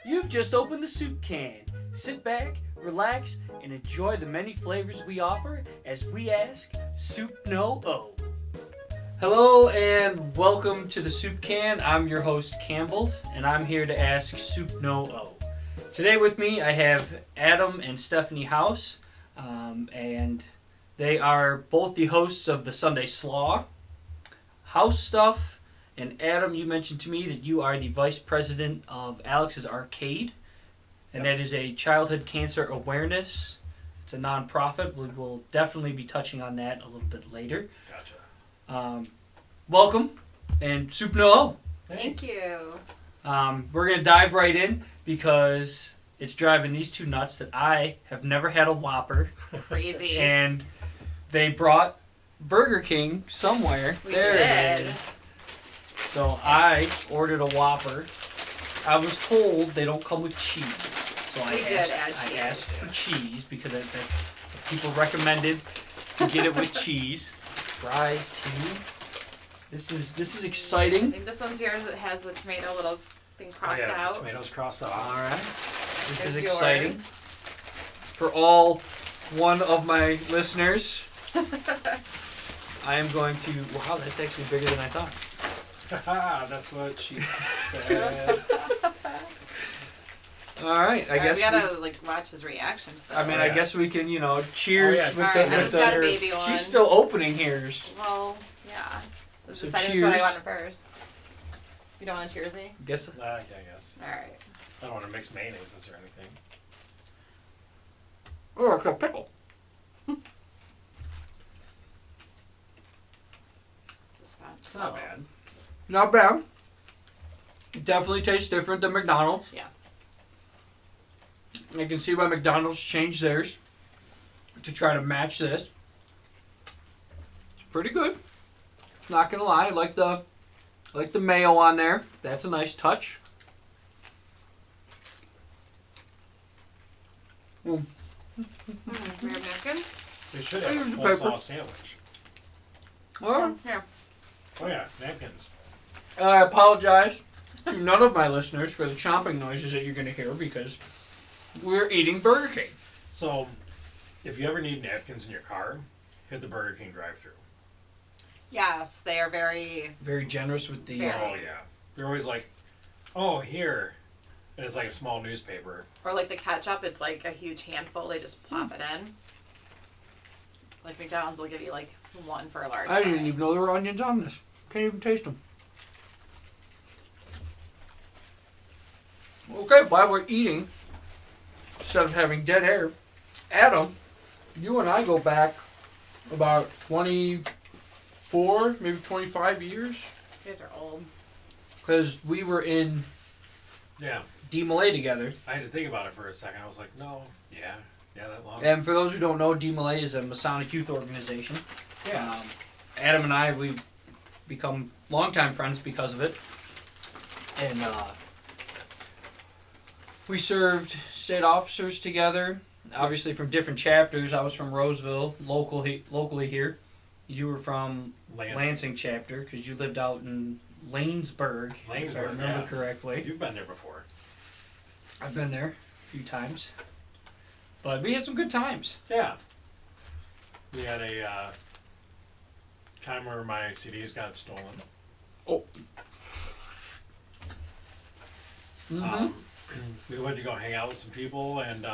You've just opened the soup can. Sit back, relax, and enjoy the many flavors we offer as we ask Soup No O. Hello and welcome to the Soup Can. I'm your host Campbell's, and I'm here to ask Soup No O. Today with me I have Adam and Stephanie House, and they are both the hosts of the Sunday Slaw, House Stuff, and Adam, you mentioned to me that you are the vice president of Alex's Arcade, and that is a childhood cancer awareness. It's a non-profit. We will definitely be touching on that a little bit later. Gotcha. Welcome, and Soup No O. Thank you. We're going to dive right in because it's driving these two nuts that I have never had a Whopper. Crazy. And they brought Burger King somewhere. We there did. it is. So I ordered a Whopper. I was told they don't come with cheese. So I asked for cheese because that's what people recommended to get it with cheese. Fries too. This is I exciting. think this one's yours that has the tomato little thing crossed out. Tomatoes crossed out. All right. This There's is exciting. yours. For all one of my listeners, I am going to... Wow, that's actually bigger than I thought. That's what she said. All right, I guess we gotta watch his reaction to that. I guess we can, cheers with Alright, the... I just got a baby one. She's still opening hers. Well, yeah. Let's So decide which one I cheers. want first. You don't want to cheers me? Guess. Yeah, I guess. Alright. I don't want to mix mayonnaises or anything. Oh, it's a pickle. It's not bad. Not bad. It definitely tastes different than McDonald's. Yes. I can see why McDonald's changed theirs to try to match this. It's pretty good. Not gonna lie, I like the mayo on there. That's a nice touch. We have napkin? They should I have use a the coleslaw paper. sandwich. Well, Here. Oh yeah, napkins. I apologize to none of my listeners for the chomping noises that you're gonna hear because we're eating Burger King. So, if you ever need napkins in your car, hit the Burger King drive-thru. Yes, they are very... Very generous with the... Very. Oh yeah. They're always like, oh here, and it's like a small newspaper. Or like the ketchup, it's like a huge handful. They just plop it in. Like McDonald's will give you like one for a large I didn't fry. even know there were onions on this. Can't even taste them. Okay, while we're eating, instead of having dead air, Adam, you and I go back about 24, maybe 25 years. You guys are old. Because we were in Yeah. D-Malay together. I had to think about it for a second. I was like, no, yeah, that long. And for those who don't know, D-Malay is a Masonic youth organization. Yeah. Adam and I, we've become longtime friends because of it. And we served state officers together, obviously from different chapters. I was from Roseville, locally here. You were from Lansing chapter because you lived out in Lanesburg, if I remember correctly. You've been there before. I've been there a few times. But we had some good times. Yeah. We had a time where my CDs got stolen. Oh. Mm-hmm. We went to go hang out with some people and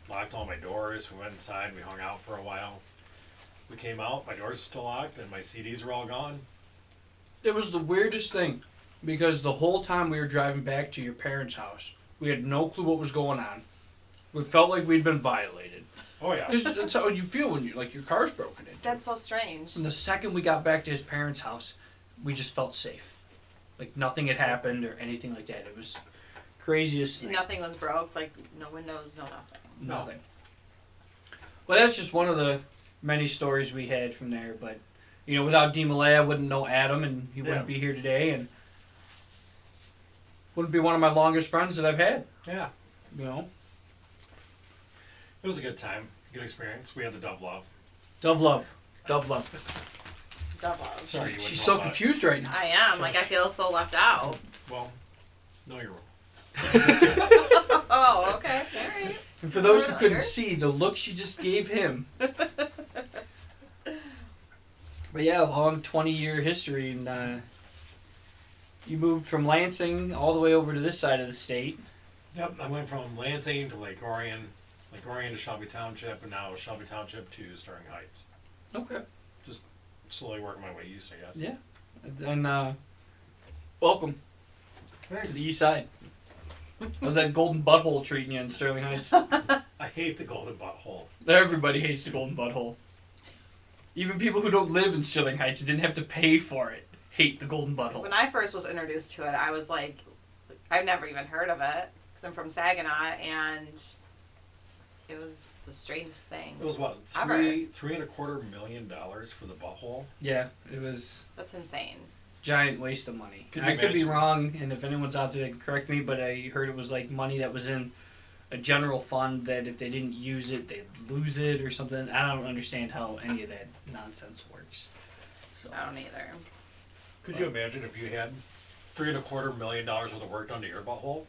locked all my doors. We went inside. We hung out for a while. We came out. My doors were still locked and my CDs were all gone. It was the weirdest thing because the whole time we were driving back to your parents' house, we had no clue what was going on. We felt like we'd been violated. Oh, yeah. Because that's how you feel when your car's broken into. That's so strange. And the second we got back to his parents' house, we just felt safe. Like nothing had happened or anything like that. It was craziest thing. Nothing was broke, like no windows, no nothing. Nothing. Well, that's just one of the many stories we had from there. But, without D-Malay, I wouldn't know Adam, and he wouldn't be here today, and wouldn't be one of my longest friends that I've had. Yeah. It was a good time. Good experience. We had the Dove Love. Dove love. Dove love. Dove love. Sorry, you She's wouldn't so know about it. confused right now. I am. I feel so left out. Well, know your role. Oh, okay. All right. And for those who couldn't Later. see, the look she just gave him. But yeah, long 20-year history, and you moved from Lansing all the way over to this side of the state. Yep, I went from Lansing to Lake Orion to Shelby Township, and now Shelby Township to Sterling Heights. Okay. Slowly working my way east, I guess. Yeah. And welcome Thanks. to the east side. How's that golden butthole treating you in Sterling Heights? I hate the Golden Butthole. Everybody hates the golden butthole. Even people who don't live in Sterling Heights and didn't have to pay for it hate the golden butthole. When I first was introduced to it, I was like, I've never even heard of it because I'm from Saginaw, and it was the strangest thing. It was what, Ever. $3.25 million for the butthole? Yeah, it was That's insane. giant waste of money. Could you I could be imagine? wrong, and if anyone's out there that can correct me, but I heard it was like money that was in a general fund that if they didn't use it, they'd lose it or something. I don't understand how any of that nonsense works. So I don't either. Could you imagine if you had $3.25 million worth of work done to your butthole?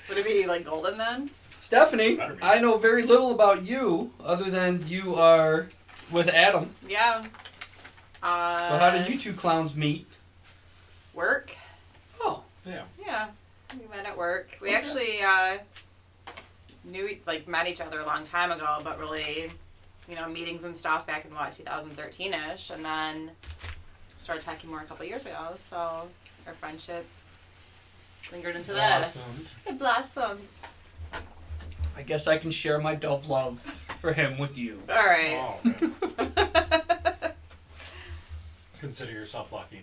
Would it be like golden then? Stephanie, Better be. I know very little about you other than you are with Adam. Yeah. So how did you two clowns meet? Work? Oh, Yeah. Yeah. We met at work. We Okay. actually met each other a long time ago, but really, meetings and stuff back in 2013-ish, and then started talking more a couple years ago. So our friendship lingered into Blossomed. this. It blossomed. I guess I can share my Dove love for him with you. All right. Oh, okay. Consider yourself lucky.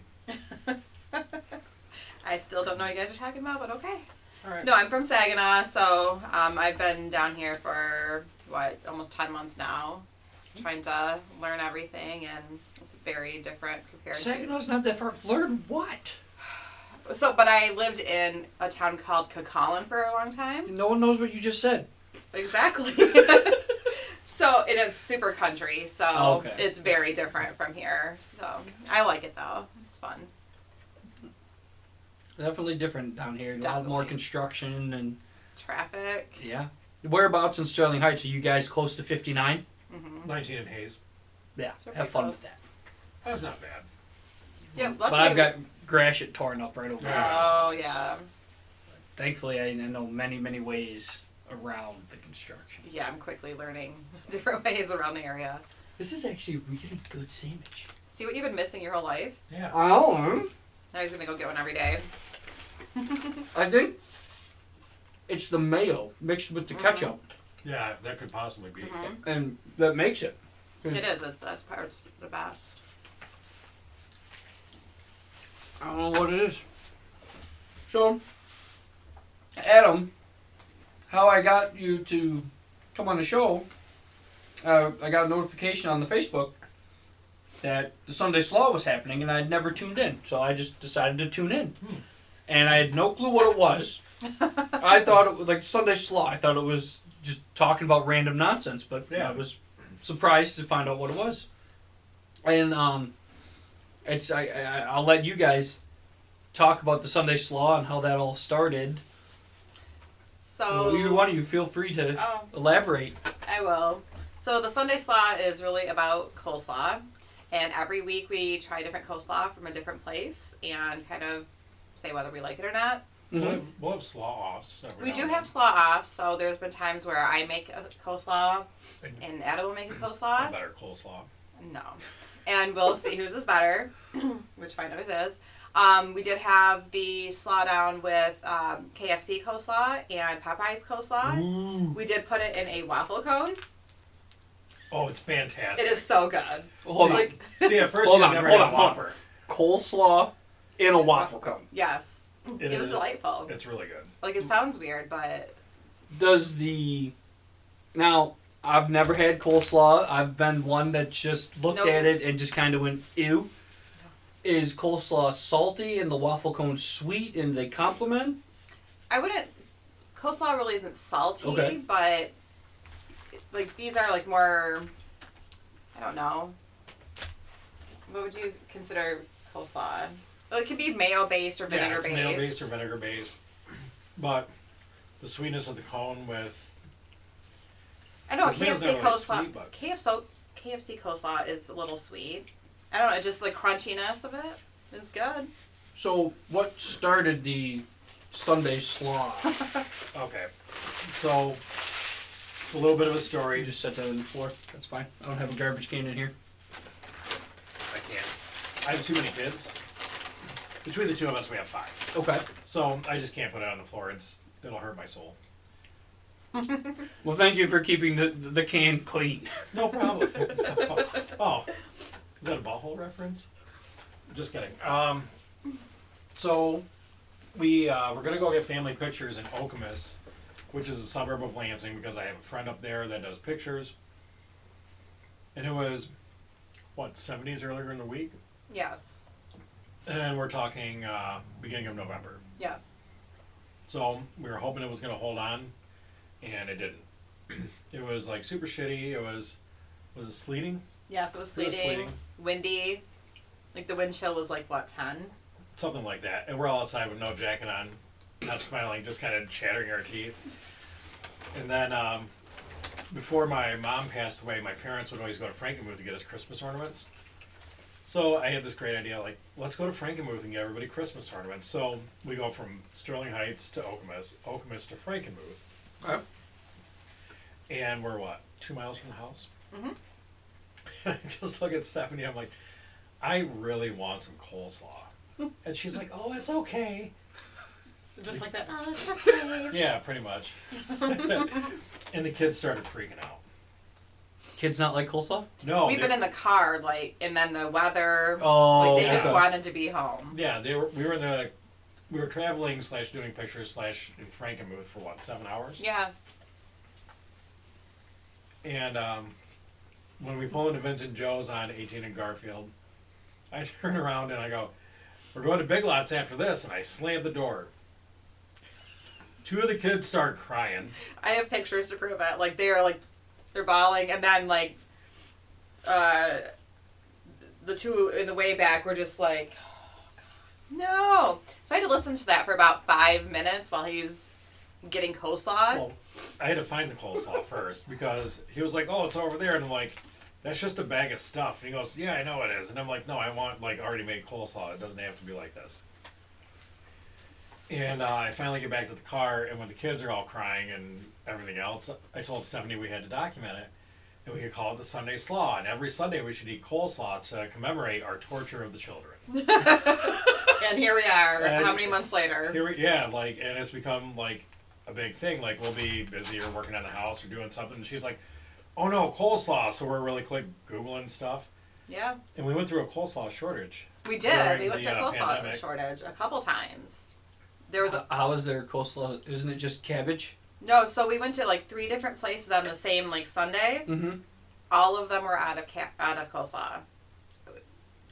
I still don't know what you guys are talking about, but okay. All right. No, I'm from Saginaw, so I've been down here for, almost 10 months now. Just trying to learn everything, and it's very different compared Saginaw's not that far. Learn what? to... But I lived in a town called Cucullin for a long time. No one knows what you just said. Exactly. So, it is super country, so Oh, okay. it's very different from here. So, I like it, though. It's fun. Definitely different down here. A lot more Definitely. construction and Traffic. yeah. Whereabouts in Sterling Heights? Are you guys close to 59? Mm-hmm. 19 in Hayes. Yeah. So Have pretty fun close. with that. That's not bad. Yep, But luckily... I've got Gratiot torn up right over here. Oh, yeah. Thankfully, I know many, many ways around the construction. Yeah, I'm quickly learning different ways around the area. This is actually a really good sandwich. See what you've been missing your whole life? Yeah. Oh, Now he's gonna go get one every day. I think it's the mayo mixed with the ketchup, Yeah, that could possibly be. Mm-hmm. and that makes it. It is. That part's the best. I don't know what it is. So, Adam, how I got you to come on the show, I got a notification on the Facebook that the Sunday Slaw was happening, and I'd never tuned in. So I just decided to tune in. And I had no clue what it was. I thought it was like Sunday Slaw. I thought it was just talking about random nonsense, but Yeah. I was surprised to find out what it was. And I'll let you guys talk about the Sunday Slaw and how that all started. So Either one of you, feel free to Oh, elaborate. I will. So the Sunday Slaw is really about coleslaw, and every week we try different coleslaw from a different place and kind of say whether we like it or not. We'll have slaw offs. We do have slaw offs, so there's been times where I make a coleslaw and Adam will make a a coleslaw. better coleslaw. No. And we'll see whose is better, which mine always is. We did have the slaw down with KFC coleslaw and Popeye's coleslaw. Ooh. We did put it in a waffle cone. Oh, it's fantastic. It is so good. Hold on. Like, See, at first Hold you on, never hold had on, a hold on. Whopper. Coleslaw in a waffle cone. yes. It was is- delightful. It's really good. Like, it sounds weird, but Does the... Now, I've never had coleslaw. I've been one that just looked Nope. at it and just kind of went, ew. Is coleslaw salty and the waffle cone sweet and they complement? I wouldn't... Coleslaw really isn't salty, Okay. but, like, these are, like, more... I don't know. What would you consider coleslaw? Well, it can be mayo based or vinegar it's based. mayo based or vinegar based. But the sweetness of the cone with I know Because mayo's KFC not really coleslaw. sweet, but- KFC coleslaw is a little sweet. I don't know, just the crunchiness of it is good. So, what started the Sunday slaw? okay, so it's a little bit of a You story. just set that on the floor. That's fine. I don't have a garbage can in here. I can't. I have too many kids. Between the two of us, we have 5. Okay. So I just can't put it on the floor. It'll hurt my soul. Well, thank you for keeping the can clean. No problem. Oh, is that a butthole reference? Just kidding. So we're gonna go get family pictures in Okemos, which is a suburb of Lansing, because I have a friend up there that does pictures. And it was, 70s earlier in the week, Yes. and we're talking beginning of November. Yes. So we were hoping it was gonna hold on, and it didn't. It was like super shitty. Was it sleeting? Yes, it was It was sleeting, sleeting. windy. Like the wind chill was like what, 10? Something like that. And we're all outside with no jacket on, not smiling, just kind of chattering our teeth. And then before my mom passed away, my parents would always go to Frankenmuth to get us Christmas ornaments. So I had this great idea, like, let's go to Frankenmuth and get everybody Christmas ornaments. So we go from Sterling Heights to Okemos, Okemos to Frankenmuth. Okay. And we're 2 miles from the house? Mhm. And I just look at Stephanie, I'm like, I really want some coleslaw. And she's like, oh, it's okay. Just like that. Oh, it's okay. Yeah, pretty much. And the kids started freaking out. Kids not like coleslaw? No, We've been in the car, like, and then the weather. Oh, Like, they just okay. wanted to be home. yeah, we were traveling / doing pictures / in Frankenmuth for 7 hours? Yeah. And when we pull into Vincent Joe's on 18 and Garfield, I turn around and I go, we're going to Big Lots after this, and I slam the door. 2 of the kids start crying. I have pictures to prove it. Like, they're bawling, and then, like, the 2 in the way back were just like, oh, God, no. So I had to listen to that for about 5 minutes while he's getting coleslaw. Well, I had to find the coleslaw first, because he was like, oh, it's over there. And I'm like, that's just a bag of stuff. And he goes, yeah, I know it is. And I'm like, no, I want, like, already made coleslaw. It doesn't have to be like this. And I finally get back to the car, and when the kids are all crying and everything else, I told Stephanie we had to document it, and we could call it the Sunday Slaw. And every Sunday we should eat coleslaw to commemorate our torture of the children. And here we are, And how many months later? And it's become, like, a big thing. Like, we'll be busy or working on the house or doing something, and she's like, oh no, coleslaw. So we're really quick Googling stuff. Yeah. And we went through a coleslaw shortage. We did. During We went through a the, coleslaw pandemic. shortage a couple times. There was a... How is there coleslaw? Isn't it just cabbage? No, so we went to, like, 3 different places on the same, like, Sunday. Mm-hmm. All of them were out of coleslaw.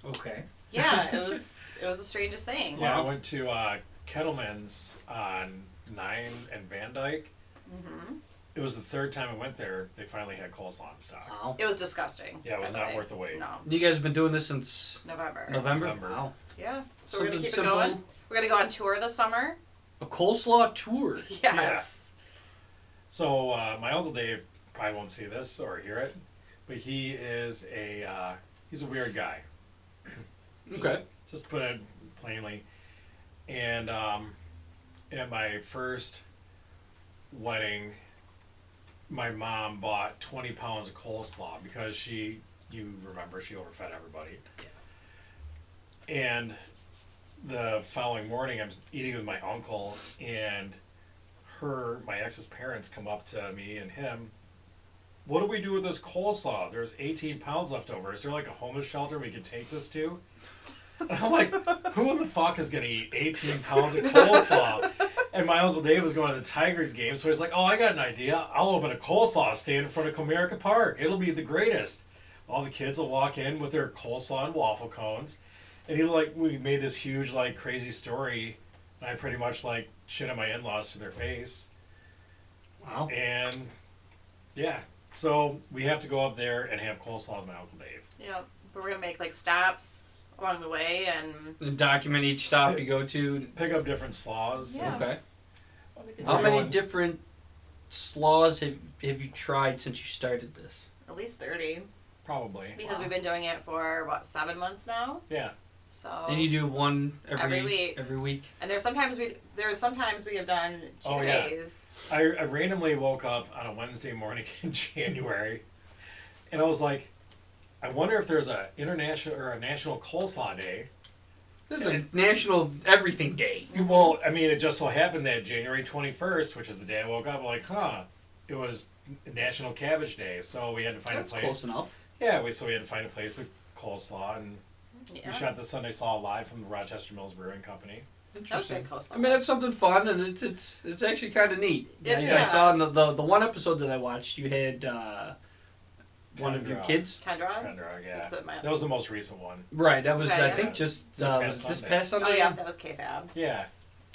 Okay. Yeah, it was the strangest thing. Yeah, I went to Kettleman's on 9 and Van Dyke. Mm-hmm. It was the 3rd time I went there. They finally had coleslaw in stock. Wow. It was disgusting. Yeah, it was by the not way. worth the wait. No. You guys have been doing this since November. November? November. Wow. Yeah. So we're going to Something keep it going. simple. We're going to go on tour this summer. A coleslaw tour. Yes. So my Uncle Dave probably won't see this or hear it, but he is he's a weird guy. Okay. Just to put it plainly. And at my first wedding, my mom bought 20 pounds of coleslaw because you remember, she overfed everybody. Yeah. And the following morning, I'm eating with my uncle, and my ex's parents come up to me and him. What do we do with this coleslaw? There's 18 pounds left over. Is there like a homeless shelter we can take this to? And I'm like, who in the fuck is going to eat 18 pounds of coleslaw? And my Uncle Dave was going to the Tigers game, so he's like, oh, I got an idea. I'll open a coleslaw stand in front of Comerica Park. It'll be the greatest. All the kids will walk in with their coleslaw and waffle cones. And we made this huge, like, crazy story. And I pretty much, like, shit on my in-laws to their face. Wow. And, yeah. So we have to go up there and have coleslaw with my Uncle Dave. Yeah. But we're going to make, like, stops along the way, and document each stop you go to. Pick up different slaws. Yeah. Okay. we How could many do different slaws have you tried since you started this? at least 30 Probably. because we've been doing it for 7 months now. Yeah. So And you do one Every week. Every week. and there's sometimes we have done 2 Oh, yeah. days. I randomly woke up on a Wednesday morning in January, and I was like, I wonder if there's a international or a national coleslaw day. This is a National Everything Day. Well, I mean, it just so happened that January 21st, which is the day I woke up, I'm like, it was National Cabbage Day, so we had to find That's a place. close enough. Yeah, so we had to find a place with coleslaw, and we Yeah. shot the Sunday Slaw live from the Rochester Mills Brewing Company. That was Interesting. good coleslaw. I mean, that's something fun, and it's actually kind of neat. It- I yeah. saw in the one episode that I watched, you had one of your Kendra. kids. Kendra. Kendra, yeah. That's what my- That was the most recent one. Right. That was Okay, I yeah. think just This past was this Sunday. past Sunday. Oh yeah, that was K-Fab. Yeah.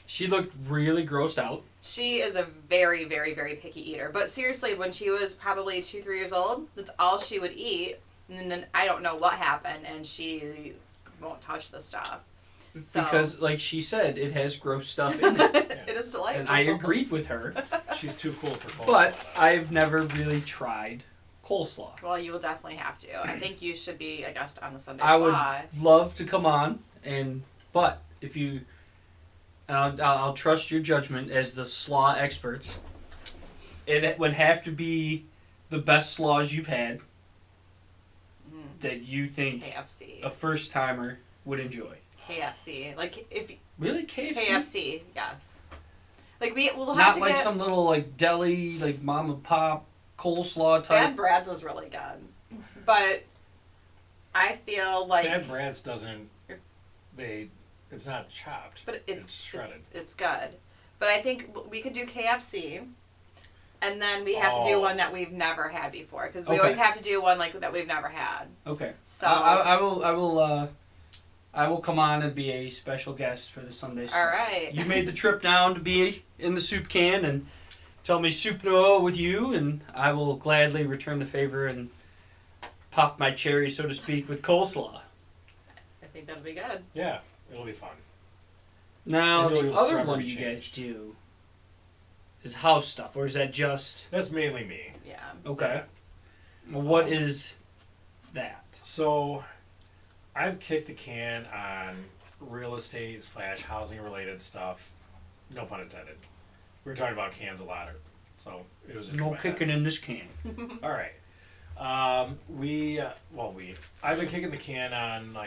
She looked really grossed out. She is a very, very, very picky eater. But seriously, when she was probably 2-3 years old, that's all she would eat. And then I don't know what happened, and she won't touch the stuff. So. Because, like she said, it has gross stuff in it. It is delightful. And I agreed with her. She's too cool for coleslaw. But I've never really tried coleslaw. Well, you will definitely have to. I think you should be a guest on the Sunday I would Slaw. love to come on, but if you, I'll trust your judgment as the slaw experts. It would have to be the best slaws you've had that you think KFC. a first timer would enjoy. KFC. Like, if Really, KFC? KFC, yes. Like, we'll have Not to like get... some little like deli, like mom and pop coleslaw type. Bad Brad's was really good. But I feel like... Bad Brad's doesn't. It's not chopped. But it's shredded. It's good. But I think we could do KFC, and then we have to do Oh. one that we've never had before, because we Okay. always have to do one like that we've never had. Okay. So I will come on and be a special guest for the Sunday Slaw. all right. You made the trip down to be in the soup can and tell me soup no with you, and I will gladly return the favor and pop my cherry, so to speak, with coleslaw. I think that'll be good. Yeah, it'll be fun. Now, And the it'll other forever one be you guys changed. do is house stuff, or is that just... That's mainly me. Yeah. Okay. What is that? So, I've kicked the can on real estate / housing related stuff. No pun intended. We were talking about cans a lot, so it was just in No my kicking head. in this can. All right. I've been kicking the can on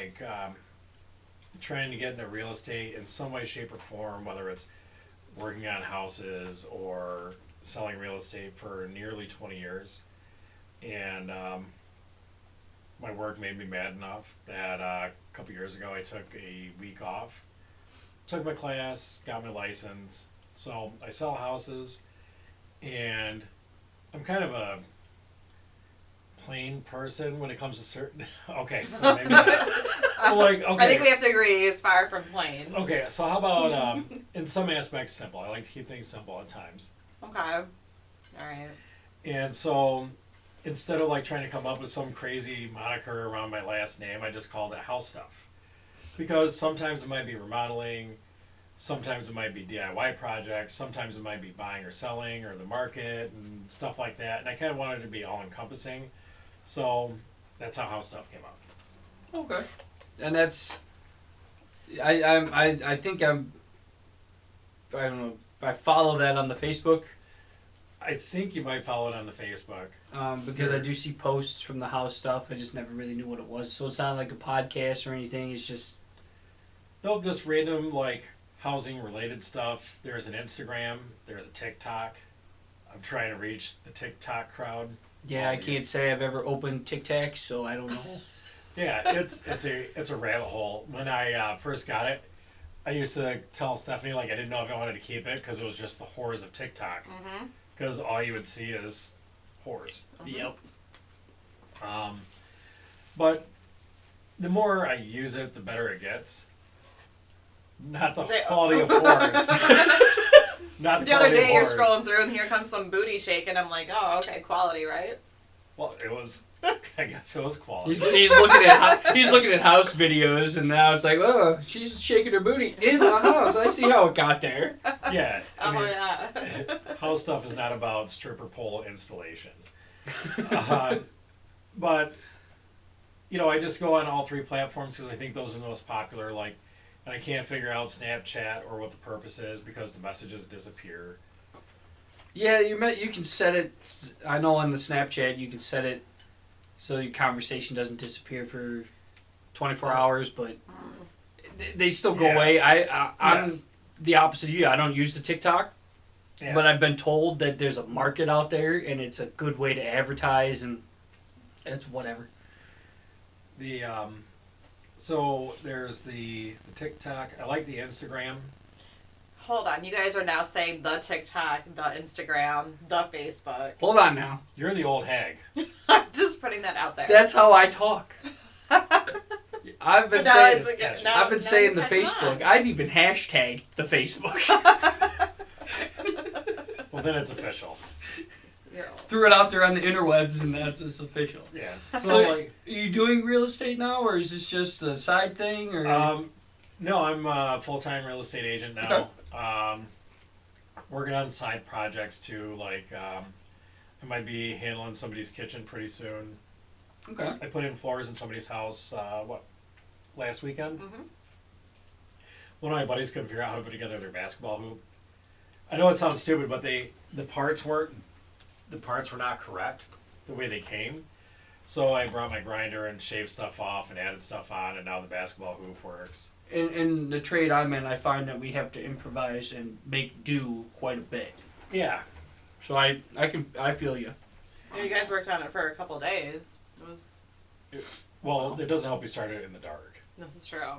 trying to get into real estate in some way, shape, or form, whether it's working on houses or selling real estate for nearly 20 years. And my work made me mad enough that a couple years ago I took a week off, took my class, got my license. So I sell houses, and I'm kind of a plain person when it comes to certain. Okay, so maybe not. Okay. I think we have to agree it's far from plain. Okay, so how about in some aspects simple? I like to keep things simple at times. Okay. All right. And so instead of trying to come up with some crazy moniker around my last name, I just called it house stuff. Because sometimes it might be remodeling, sometimes it might be DIY projects, sometimes it might be buying or selling or the market and stuff like that. And I kind of wanted it to be all encompassing. So that's how house stuff came out. Okay. And that's... I think I don't know, I follow that on the Facebook. I think you might follow it on the Facebook. Because I do see posts from the house stuff. I just never really knew what it was. So it's not like a podcast or anything. It's just... Nope, just random housing related stuff. There's an Instagram. There's a TikTok. I'm trying to reach the TikTok crowd. Yeah, I can't say I've ever opened Tic Tac, so I don't know. Yeah, it's a rabbit hole. When I first got it, I used to tell Stephanie I didn't know if I wanted to keep it because it was just the horrors of TikTok. Mm-hmm. Because all you would see is whores. Yep. But the more I use it, the better it gets. Not the quality of whores. Not The other quality day of you're whores. scrolling through and here comes some booty shaking. I'm like, oh, okay, quality, right? Well, it was I guess it was quality. He's looking at house videos, and now it's like, oh, she's shaking her booty in the house. I see how it got there. Yeah. Yeah. House stuff is not about stripper pole installation. But, I just go on all 3 platforms because I think those are the most popular. And I can't figure out Snapchat or what the purpose is because the messages disappear. Yeah, you can set it. I know on the Snapchat you can set it so your conversation doesn't disappear for 24 hours, but they still go away. I'm the opposite of you. I don't use the TikTok, but I've been told that there's a market out there and it's a good way to advertise, and it's whatever. So there's the TikTok. I like the Instagram. Hold on, you guys are now saying the TikTok, the Instagram, the Facebook. Hold on now. You're the old hag. I'm just putting that out there. That's how I talk. I've been saying the Facebook. On. I've even hashtagged the Facebook. Well, then it's official. Threw it out there on the interwebs, and it's official. Yeah. So, are you doing real estate now, or is this just a side thing? Or no, I'm a full-time real estate agent now. Okay. Working on side projects too. I might be handling somebody's kitchen pretty soon. Okay. I put in floors in somebody's house. Last weekend? Mm-hmm. One of my buddies couldn't figure out how to put together their basketball hoop. I know it sounds stupid, but the parts were not correct the way they came. So I brought my grinder and shaved stuff off and added stuff on, and now the basketball hoop works. In the trade I'm in, I find that we have to improvise and make do quite a bit. Yeah. So I feel you. Yeah, you guys worked on it for a couple of days. It was. It doesn't help you start it in the dark. This is true.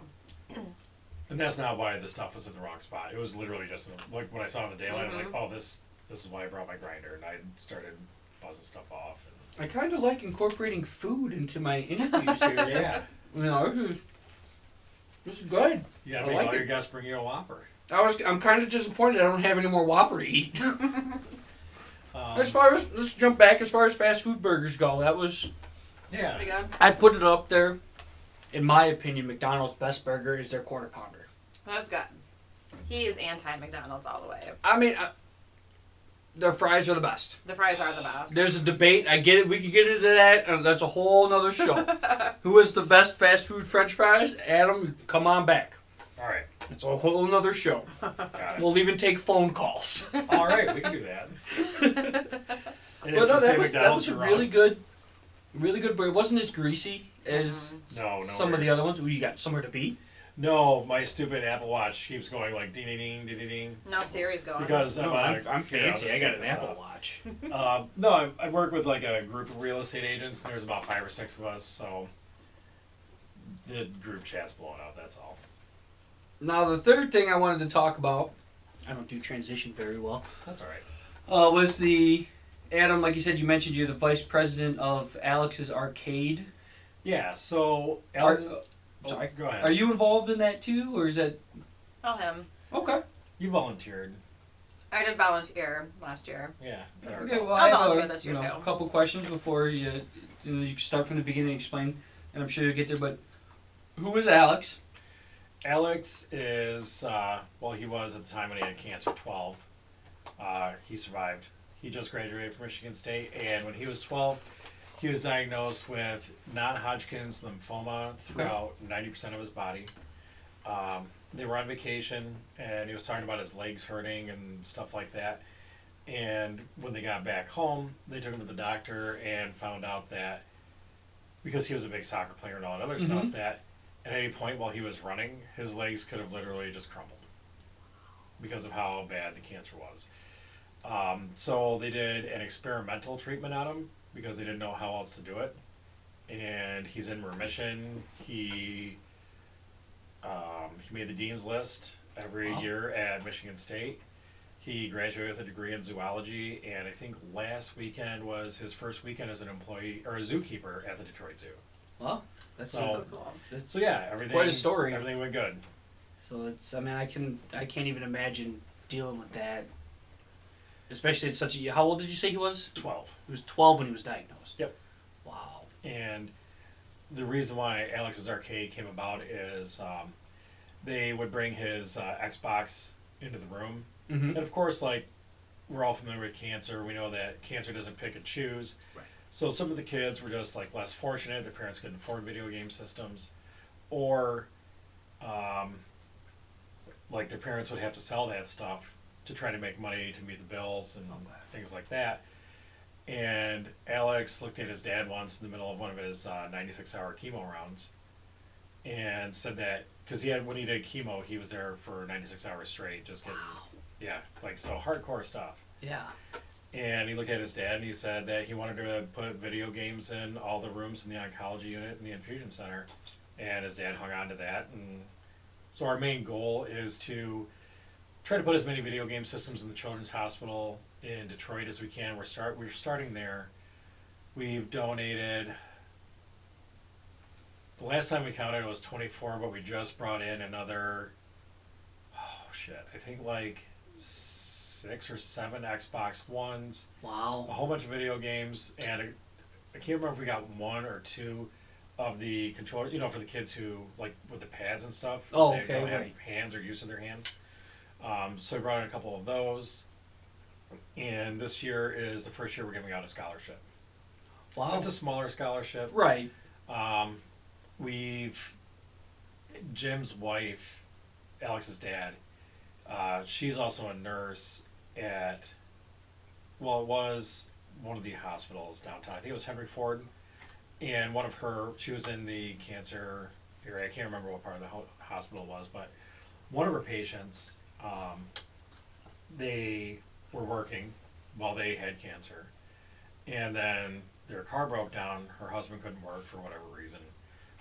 And that's not why the stuff was in the wrong spot. It was literally just like when I saw it in the daylight, I'm like, oh, this is why I brought my grinder, and I started buzzing stuff off. I kind of like incorporating food into my interviews here. Yeah. This is good. You gotta make all your guests bring you a Whopper. I'm kind of disappointed I don't have any more Whopper to eat. Let's jump back. As far as fast food burgers go, that was. Yeah. Pretty good. I'd put it up there. In my opinion, McDonald's best burger is their quarter pounder. That's good. He is anti-McDonald's all the way. I mean, their fries are the best. The fries are the best. There's a debate. I get it. We could get into that. And that's a whole nother show. Who is the best fast food French fries? Adam, come on back. All right. It's a whole nother show. We'll even take phone calls. All right, we can do that. And Well, no, that was a you're really good burger. It wasn't as greasy as No some of the other ones. Ooh, you got somewhere to be? No, my stupid Apple Watch keeps going like ding ding ding ding ding. Now Siri's going. Because I'm fancy. I got an Apple Watch. Watch. No, I work with like a group of real estate agents, and there's about 5 or 6 of us, so the group chat's blowing up. That's all. Now, the third thing I wanted to talk about, I don't do transition very well. That's all right. Was Adam, like you said, you mentioned you're the vice president of Alex's Arcade. Yeah. So Alex. Sorry. Go ahead. Are you involved in that too, or is that? Oh, him. Okay. You volunteered. I did volunteer last year. Yeah. Okay. Well, I'll I have volunteer this year too. a couple questions before you can start from the beginning and explain, and I'm sure you'll get there. But who is Alex? Alex is he was at the time when he had cancer 12. He survived. He just graduated from Michigan State, and when he was 12, he was diagnosed with non-Hodgkin's lymphoma throughout 90% of his body. They were on vacation, and he was talking about his legs hurting and stuff like that. And when they got back home, they took him to the doctor and found out that because he was a big soccer player and all that other stuff, that at any point while he was running, his legs could have literally just crumbled because of how bad the cancer was. So they did an experimental treatment on him because they didn't know how else to do it. And he's in remission. He made the dean's list every year at Michigan State. He graduated with a degree in zoology, and I think last weekend was his first weekend as an employee or a zookeeper at the Detroit Zoo. Well, that's So cool. So yeah, everything. Quite a story. Everything went good. So I can't even imagine dealing with that. Especially at how old did you say he was? 12. He was 12 when he was diagnosed. Yep. Wow. And the reason why Alex's Arcade came about is they would bring his Xbox into the room. Mm-hmm. And of course, like, we're all familiar with cancer. We know that cancer doesn't pick and choose. Right. So some of the kids were just like less fortunate. Their parents couldn't afford video game systems, or like their parents would have to sell that stuff to try to make money to meet the bills and things like that. And Alex looked at his dad once in the middle of one of his 96-hour chemo rounds, and said that because when he did chemo, he was there for 96 hours straight, just getting. Yeah, like, so hardcore stuff. Yeah. And he looked at his dad and he said that he wanted to put video games in all the rooms in the oncology unit in the infusion center. And his dad hung on to that. And so our main goal is to try to put as many video game systems in the Children's Hospital in Detroit as we can. We're starting there. We've donated, the last time we counted it was 24, but we just brought in another, I think like 6 or 7 Xbox Ones, Wow. a whole bunch of video games, and I can't remember if we got 1 or 2 of the controllers, for the kids who, like, with the pads and stuff. Oh, they okay, don't have right. hands or use of their hands. So we brought in a couple of those, and this year is the first year we're giving out a scholarship. Wow. It's a smaller scholarship. Right. Jim's wife, Alex's dad, she's also a nurse at, it was one of the hospitals downtown. I think it was Henry Ford. And she was in the cancer area. I can't remember what part of the hospital it was, but one of her patients, they were working while they had cancer. And then their car broke down. Her husband couldn't work for whatever reason.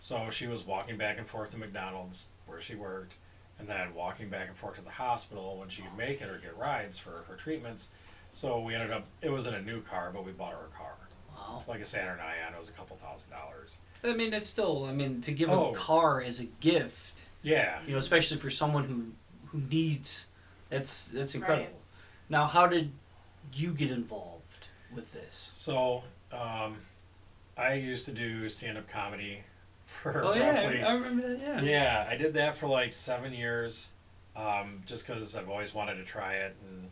So she was walking back and forth to McDonald's where she worked, and then walking back and forth to the hospital when she could make it or get rides for her treatments. So we ended up, it wasn't a new car, but we bought her a car. Wow. Like a Saturn Ion, it was a couple $1,000s. I mean, it's still, to give a car as a gift, Yeah. especially for someone who needs, that's incredible. Right. Now, how did you get involved with this? So, I used to do stand-up comedy for Oh, roughly... yeah, I remember that, yeah. Yeah, I did that for like 7 years, just because I've always wanted to try it, and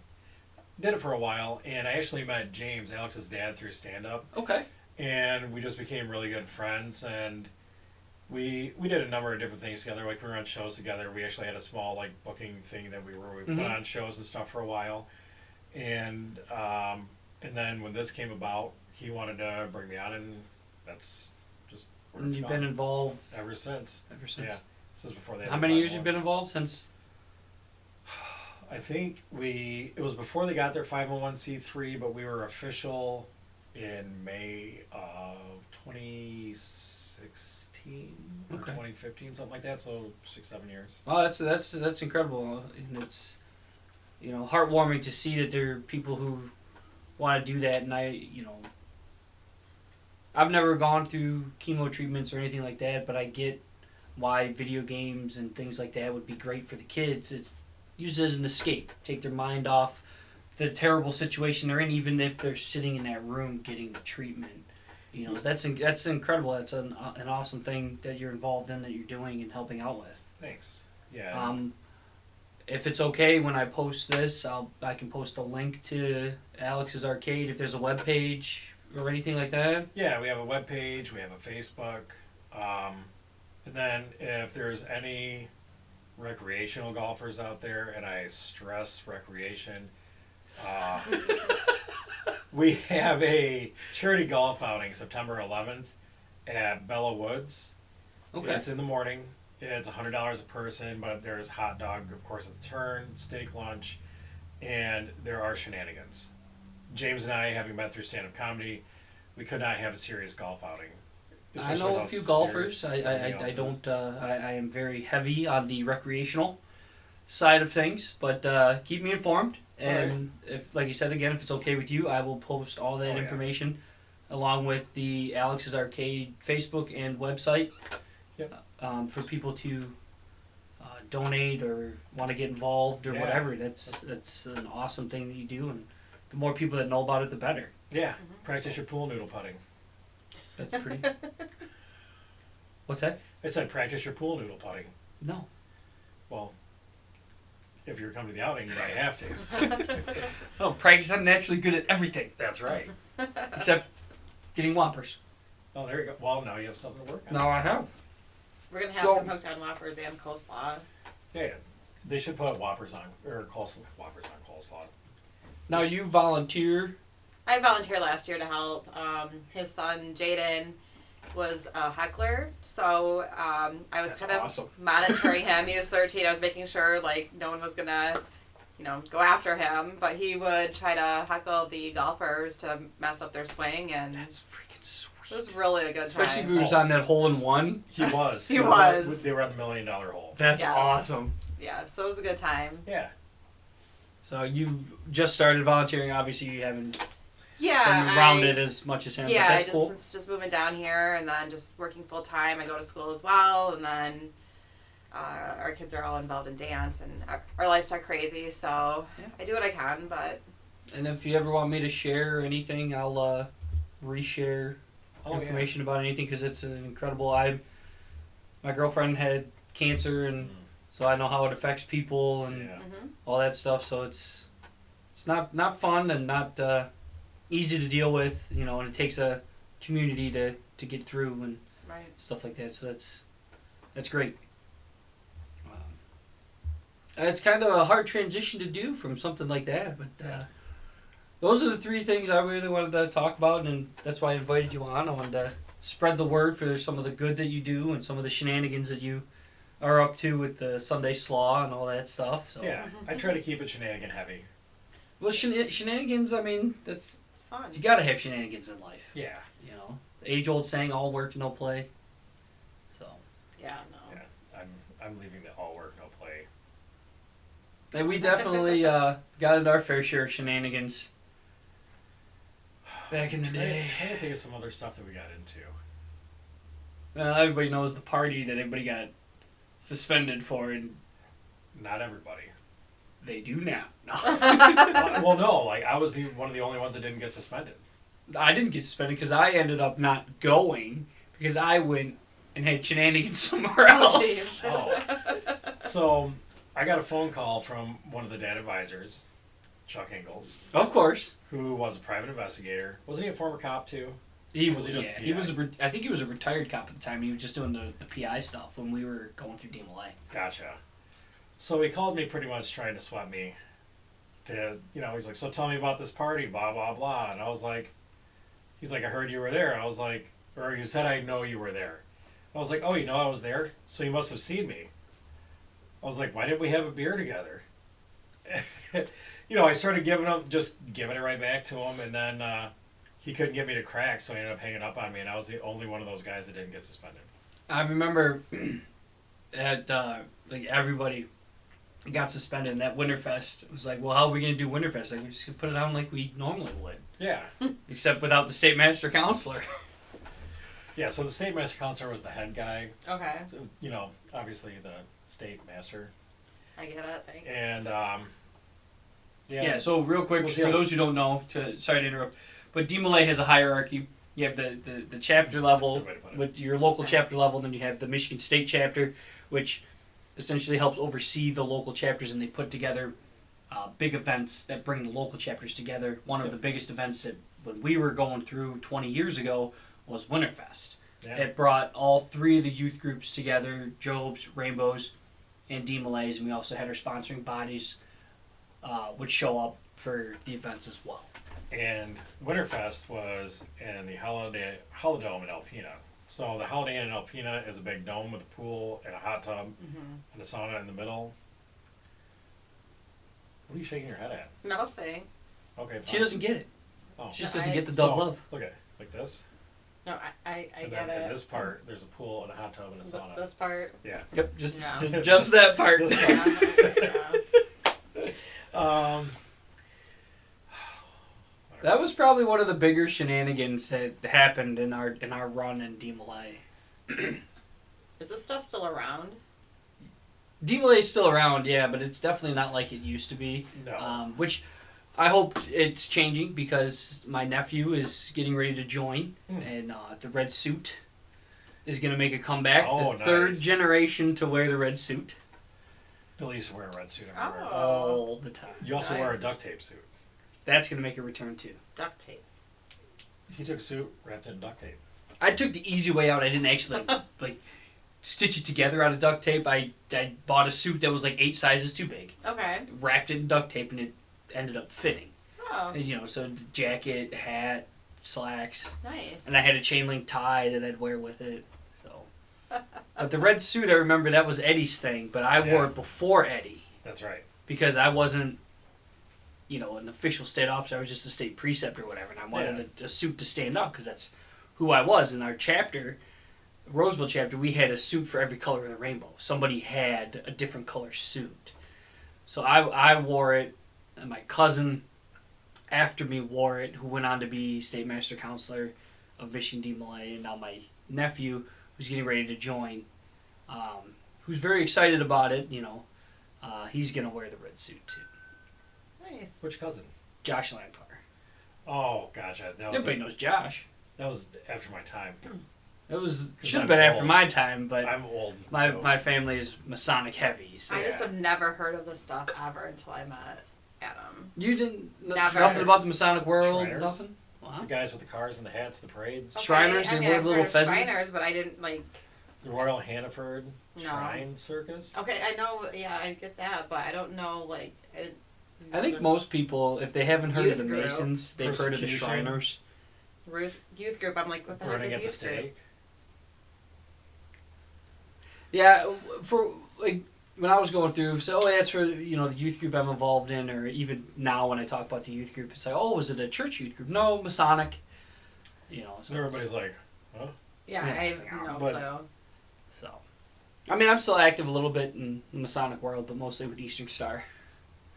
did it for a while. And I actually met James, Alex's dad, through stand-up. Okay. And we just became really good friends, and we did a number of different things together. Like, we were on shows together. We actually had a small, like, booking thing that we put on shows and stuff for a while. And then when this came about, he wanted to bring me on, and that's just where And it's you've gone. been involved Ever since. Yeah, since before they. How many years you've been involved since? I think it was before they got their 501c3, but we were official in May of 2016 or 2015, something like that. So 6-7 years. Oh, that's incredible, and it's heartwarming to see that there are people who want to do that. And I've never gone through chemo treatments or anything like that, but I get why video games and things like that would be great for the kids. It's used as an escape, take their mind off the terrible situation they're in, even if they're sitting in that room getting the treatment. That's incredible. That's an awesome thing that you're involved in, that you're doing and helping out with. Thanks. Yeah. If it's okay, when I post this, I can post a link to Alex's Arcade if there's a web page or anything like that. Yeah, we have a web page, we have a Facebook, and then if there's any recreational golfers out there, and I stress recreation, we have a charity golf outing September 11th at Bella Woods. Okay. It's in the morning. It's $100 a person, but there's hot dog, of course, at the turn, steak lunch, and there are shenanigans. James and I, having met through stand-up comedy, we could not have a serious golf outing. I know a few golfers. I am very heavy on the recreational side of things, but keep me informed. And if, like you said again, if it's okay with you, I will post all that information along with the Alex's Arcade Facebook and website. Yep. For people to donate or want to get involved or whatever. That's an awesome thing that you do, and the more people that know about it, the better. Yeah, practice your pool noodle putting. That's pretty. What's that? I said practice your pool noodle putting. No. Well, if you're coming to the outing, you might have to. Oh, practice. I'm naturally good at everything That's right. except getting Whoppers. Oh, there you go. Well, now you have something to work on. No, I have. We're gonna have So- them hooked on Whoppers and coleslaw. Yeah, they should put Whoppers on, or coleslaw, Whoppers on coleslaw. Now you volunteer. I volunteered last year to help. His son Jaden was a heckler, so I was That's kind of awesome. monitoring him. He was 13. I was making sure like no one was gonna, go after him. But he would try to heckle the golfers to mess up their swing, and That's freaking sweet. it was really a good time. Especially if he was on that hole in one. He was. He was. They were at the $1 million hole. That's Yes. awesome. Yeah, so it was a good time. Yeah. So you just started volunteering. Obviously, you haven't Yeah, been around it as much as him. Yeah, but that's cool. since just moving down here and then just working full time. I go to school as well, and then our kids are all involved in dance, and our lives are crazy. So Yeah. I do what I can, but And if you ever want me to share anything, I'll reshare information about anything because it's an incredible. My girlfriend had cancer, and so I know how it affects people and Yeah. all that stuff. So it's not fun and not easy to deal with, and it takes a community to get through and right. stuff like that. So that's great. It's kind of a hard transition to do from something like that, but those are the three things I really wanted to talk about, and that's why I invited you on. I wanted to spread the word for some of the good that you do and some of the shenanigans that you are up to with the Sunday slaw and all that stuff. So Yeah, I try to keep it shenanigan heavy. well, shenanigans. I mean, It's fun. you got to have shenanigans in life. Yeah. The age-old saying, "All work, no play." So, Yeah, no. Yeah. I'm leaving the all work, no play. and we definitely got into our fair share of shenanigans back in the day. I'm trying to think of some other stuff that we got into. Everybody knows the party that everybody got suspended for, and Not everybody. they do now. No. Well, no. Like I was one of the only ones that didn't get suspended. I didn't get suspended because I ended up not going because I went and had shenanigans somewhere Oh, else. jeez. Oh. So I got a phone call from one of the dad advisors, Chuck Ingalls, Of course, who was a private investigator. Wasn't he a former cop too? he Was was. he just Yeah, a he PI? was. I think he was a retired cop at the time. He was just doing the PI stuff when we were going through DMLA. Gotcha. So he called me pretty much trying to sweat me. He's like, so tell me about this party, blah blah blah, and I was like, he's like, I heard you were there. I was like, or he said, I know you were there. I was like, oh, I was there, so you must have seen me. I was like, why didn't we have a beer together? I started giving it right back to him, and then he couldn't get me to crack, so he ended up hanging up on me, and I was the only one of those guys that didn't get suspended. I remember at everybody got suspended in that Winterfest. It was like, well, how are we gonna do Winterfest? Like, we're just gonna put it on like we normally would, Yeah. except without the state master counselor. Yeah, so the state master counselor was the head guy, Okay, obviously the state master. I get it. Thanks. And, Yeah, so real quick, What's for the other- those who don't know, sorry to interrupt, but DMLA has a hierarchy. You have the chapter level, That's a good way to put it. with your local chapter level, and then you have the Michigan State chapter, which essentially helps oversee the local chapters, and they put together big events that bring the local chapters together. One of the biggest events that when we were going through 20 years ago was Winterfest. Yeah. It brought all three of the youth groups together, Jobs, Rainbows, and DMLAs, and we also had our sponsoring bodies would show up for the events as well. And Winterfest was in the Holodome in Alpena. So the Holiday Inn in Alpena is a big dome with a pool and a hot tub and a sauna in the middle. What are you shaking your head at? Nothing. Okay, fine. She doesn't get it. Oh. She just No, doesn't I- get the double love. Look at it, like this. No, I And get then it. in this part, there's a pool and a hot tub and a sauna. This part. Yeah. Yep, just Yeah. just that part. This Yeah. That was probably one of the bigger shenanigans that happened in our run in DMLA. Is this stuff still around? DMLA is still around, yeah, but it's definitely not like it used to be. No. Which I hope it's changing because my nephew is getting ready to join, and the red suit is going to make a comeback. Oh, the third nice. generation to wear the red suit. Billy used to wear a red suit everywhere. Oh. All the time. You also wear a Nice. duct tape suit. That's going to make a return too. Duct tapes. He took a suit wrapped in duct tape. I took the easy way out. I didn't actually like stitch it together out of duct tape. I bought a suit that was like 8 sizes too big, Okay. wrapped it in duct tape, and it ended up fitting. Oh, And, you know, so the jacket, hat, slacks, nice. and I had a chain link tie that I'd wear with it. So, but the red suit, I remember that was Eddie's thing, but I wore it before Eddie That's right. because I wasn't, you know, an official state officer. I was just a state preceptor or whatever, and I wanted a suit to stand up because that's who I was. In our chapter, Roseville chapter, we had a suit for every color of the rainbow. Somebody had a different color suit. So I wore it, and my cousin after me wore it, who went on to be state master counselor of Michigan DMLA, and now my nephew, who's getting ready to join, who's very excited about it, you know, he's going to wear the red suit too. Nice. Which cousin? Josh Lampard. Oh, gotcha. That was Everybody knows Josh. after my time. It was 'Cause should have I'm been after old. my time, but I'm old. my so- my family is Masonic heavy. So. I just have never heard of this stuff ever until I met Adam. You didn't Never. nothing about the Masonic world, Shriners? nothing. The Wow. guys with the cars and the hats, the parades. Shriners, they wear I've little heard of fezzes? Shriners, but I didn't like. The Royal Hannaford No. Shrine Circus. Okay, I know. Yeah, I get that, but I don't know. Like, I didn't know I think this most people, if they haven't heard of the youth group. Masons, they've heard of the Persecution. Shriners. youth group. I'm like, what the Burning heck at is the youth group? stake. Yeah, for like when I was going through, so that's for the youth group I'm involved in, or even now when I talk about the youth group, it's like, oh, was it a church youth group? No, Masonic. You know, So everybody's like, huh? Yeah, Yeah. I have no But- clue. so. I mean, I'm still active a little bit in the Masonic world, but mostly with Eastern Star.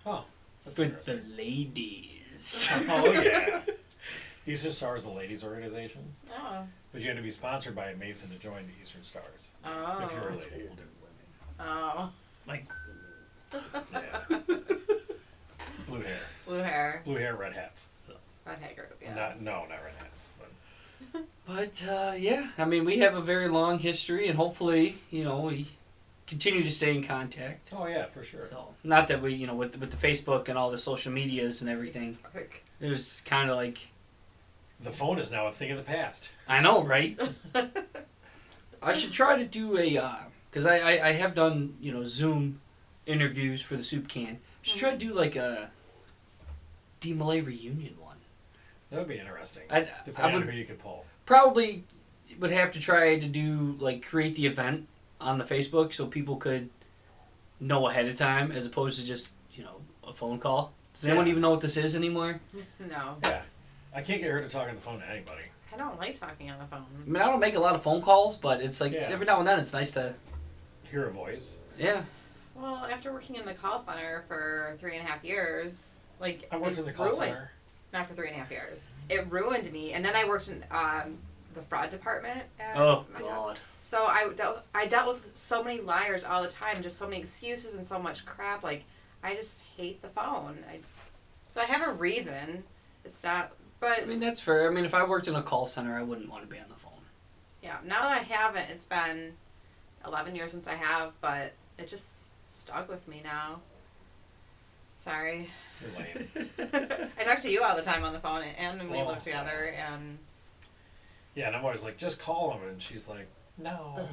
Oh, that's With the interesting. ladies. Oh, yeah. Eastern Star is a ladies' organization, Oh. but you had to be sponsored by a Mason to join the Eastern Stars. Oh. If you're a It's lady. older women. Oh. Like, Yeah. Blue hair. Blue hair, Red hats. red hair group. Yeah. Not red hats. But yeah, I mean, we have a very long history, and hopefully, we continue to stay in contact. oh yeah, for sure. So, not that we, with the Facebook and all the social medias and everything, there's kind of like, The phone is now a thing of the past. I know, right? I should try to do because I have done, Zoom interviews for the Soup Can. I should try to do like a DMLA reunion one. That would be interesting. I Depending would on who you could pull. probably would have to try to do like create the event on the Facebook so people could know ahead of time as opposed to just a phone call. Does anyone Yeah. even know what this is anymore? No. Yeah. I can't get her to talk on the phone to anybody. I don't like talking on the phone. I mean, I don't make a lot of phone calls, but it's like Yeah. every now and then it's nice to Hear a voice. yeah. Well, after working in the call center for 3.5 years, like I worked it in the call ruined- center. Not for 3.5 years. It ruined me, and then I worked in the fraud department. At Oh my job. God. So I dealt with so many liars all the time, just so many excuses and so much crap. Like, I just hate the phone. So I have a reason. It's not, but I mean, that's fair. I mean, if I worked in a call center, I wouldn't want to be on the phone. yeah. Now that I haven't, it's been 11 years since I have, but it just stuck with me now. Sorry. You're lame. I talk to you all the time on the phone, and we Oh, live together, and Yeah, and I'm always like, just call him, and she's like, no.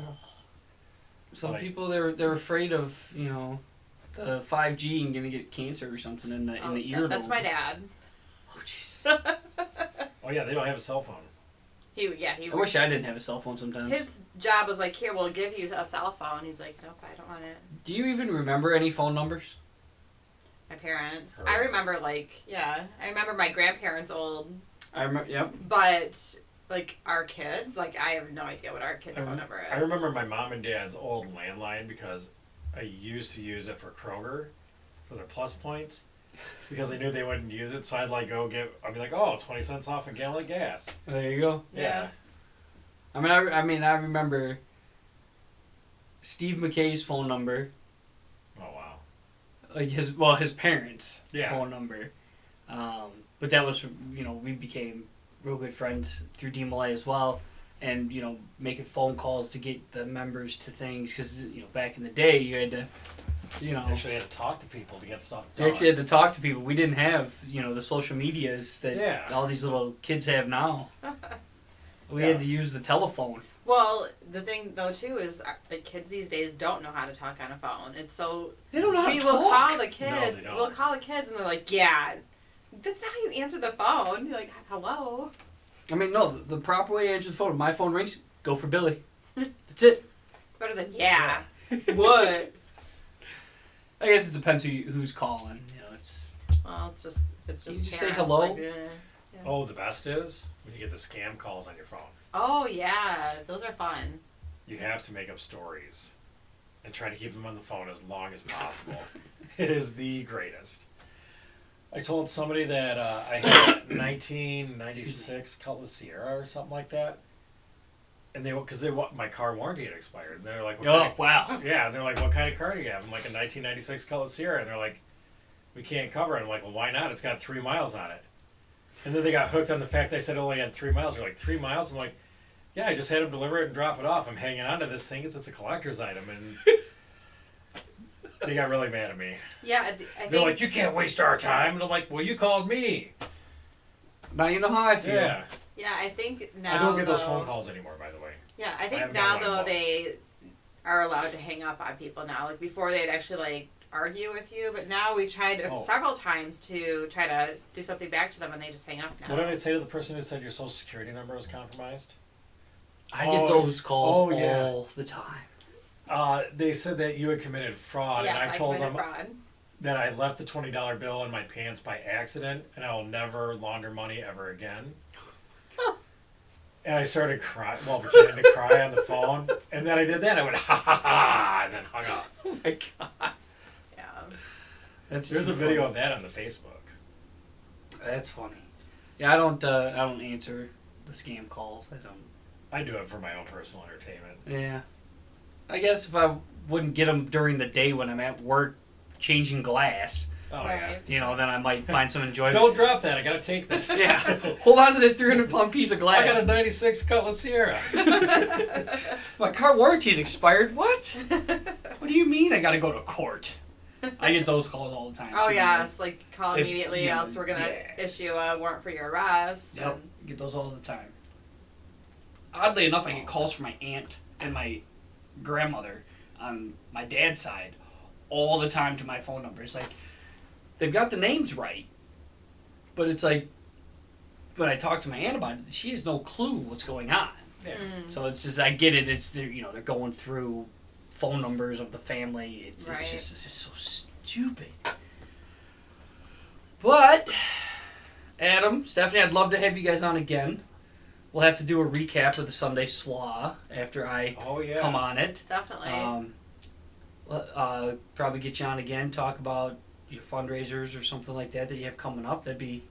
Some Like- people they're afraid of the 5G and gonna get cancer or something in the ear. that's my dad. Oh, jeez. Oh yeah, they don't have a cell phone. He I wish I didn't have a cell phone sometimes. His job was like, here, we'll give you a cell phone. He's like, nope, I don't want it. Do you even remember any phone numbers? My parents. Hers. I remember, I remember my grandparents' old, I remember. Yep. but, like, our kids, like, I have no idea what our kids' phone number is. I remember my mom and dad's old landline because I used to use it for Kroger for their plus points because I knew they wouldn't use it. So I'd I'd be like, oh, 20 cents off a gallon of gas. There you go. Yeah. I mean, I remember Steve McKay's phone number, Oh wow. like his parents' Yeah. phone number. But that was, we became real good friends through DMLA as well. And, making phone calls to get the members to things. Because, back in the day, you had to, You actually had to talk to people to get stuff you done. actually had to talk to people. We didn't have, the social medias that Yeah. all these little kids have now. We had to use the telephone. Well, the thing though too is the kids these days don't know how to talk on a phone. It's so They don't know how to we will talk. call the kids. No, they don't. We'll call the kids and they're like, "Yeah, that's not how you answer the phone." You're like, "Hello." I mean, no, the proper way to answer the phone, my phone rings, go for Billy. That's it. It's better than yeah. What? I guess it depends who's calling. It's Well, it's just You just say parents, hello? like, Oh, the best is when you get the scam calls on your phone. Oh yeah, those are fun. You have to make up stories and try to keep them on the phone as long as possible. It is the greatest. I told somebody that I had a 1996 Cutlass Sierra or something like that, and because my car warranty had expired, and they're like, what kind of, wow. yeah, and they're like, what kind of car do you have? I'm like, a 1996 Cutlass Sierra, and they're like, we can't cover it. I'm like, well, why not? It's got 3 miles on it. And then they got hooked on the fact I said it only had 3 miles. They're like, 3 miles? I'm like, yeah, I just had them deliver it and drop it off. I'm hanging on to this thing because it's a collector's item. And they got really mad at me. Yeah, I They're think. like, you can't waste our time. And I'm like, well, you called me. Now you know how I feel. Yeah. Yeah, I think now. I don't get those though- phone calls anymore, by the way. Yeah, I I think haven't now gotten one though once. they are allowed to hang up on people now. Like before, they'd actually like argue with you, but now we've tried Oh. several times to try to do something back to them, and they just hang up now. What did I say to the person who said your social security number was compromised? I get those calls Oh, yeah. all the time. They said that you had committed fraud, Yes, and I I told committed them fraud. that I left the $20 bill in my pants by accident, and I will never launder money ever again. And I started crying, pretending to cry on the phone, and then I did that. I went ha ha ha, and then hung up. Oh my god. Yeah. That's There's too a video funny. of that on the Facebook. That's funny. Yeah, I don't answer the scam calls. I don't. I do it for my own personal entertainment. Yeah. I guess if I wouldn't get them during the day when I'm at work changing glass, Oh Right. then I might find some enjoyment. Don't drop that. I gotta take this. Yeah. Hold on to that 300-pound piece of glass. I got a '96 Cutlass Sierra. My car warranty's expired. What? What do you mean I gotta go to court? I get those calls all the time. Oh too, yeah, man. it's like call If- immediately, yeah, else we're gonna yeah. issue a warrant for your arrest. Yep. and- Get those all the time. Oddly enough, I get calls from my aunt and my grandmother on my dad's side all the time to my phone number. It's like they've got the names right, but it's like when I talk to my aunt about it, she has no clue what's going on. Yeah. So it's just I get it. It's they're going through phone numbers of the family. It's Right. just so stupid. But Adam, Stephanie, I'd love to have you guys on again. We'll have to do a recap of the Sunday Slaw after I Oh yeah. come on it. Definitely. Probably get you on again, talk about your fundraisers or something like that you have coming up. That'd be,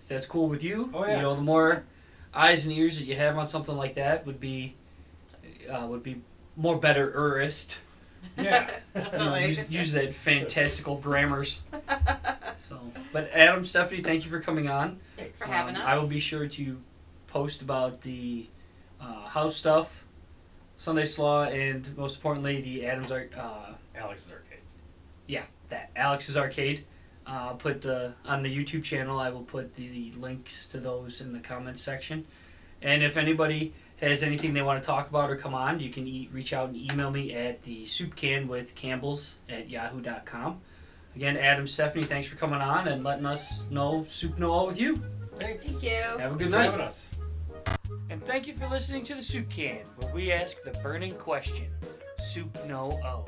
if that's cool with you. Oh, yeah. The more eyes and ears that you have on something like that would be more betterist. Yeah. Definitely. Use that fantastical grammars. So, but Adam, Stephanie, thank you for coming on. Thanks for having us. I will be sure to post about the house stuff, Sunday Slaw, and most importantly, the Adams Alex's Arcade. that Alex's Arcade. Put on the YouTube channel. I will put the links to those in the comments section. And if anybody has anything they want to talk about or come on, you can reach out and email me at the soupcanwithcampbells@yahoo.com. Again, Adam, Stephanie, thanks for coming on and letting us know Soup Know All with you. Thanks. Thank you. Have a good Thanks for night. having us. And thank you for listening to the Soup Can, where we ask the burning question, Soup Know O.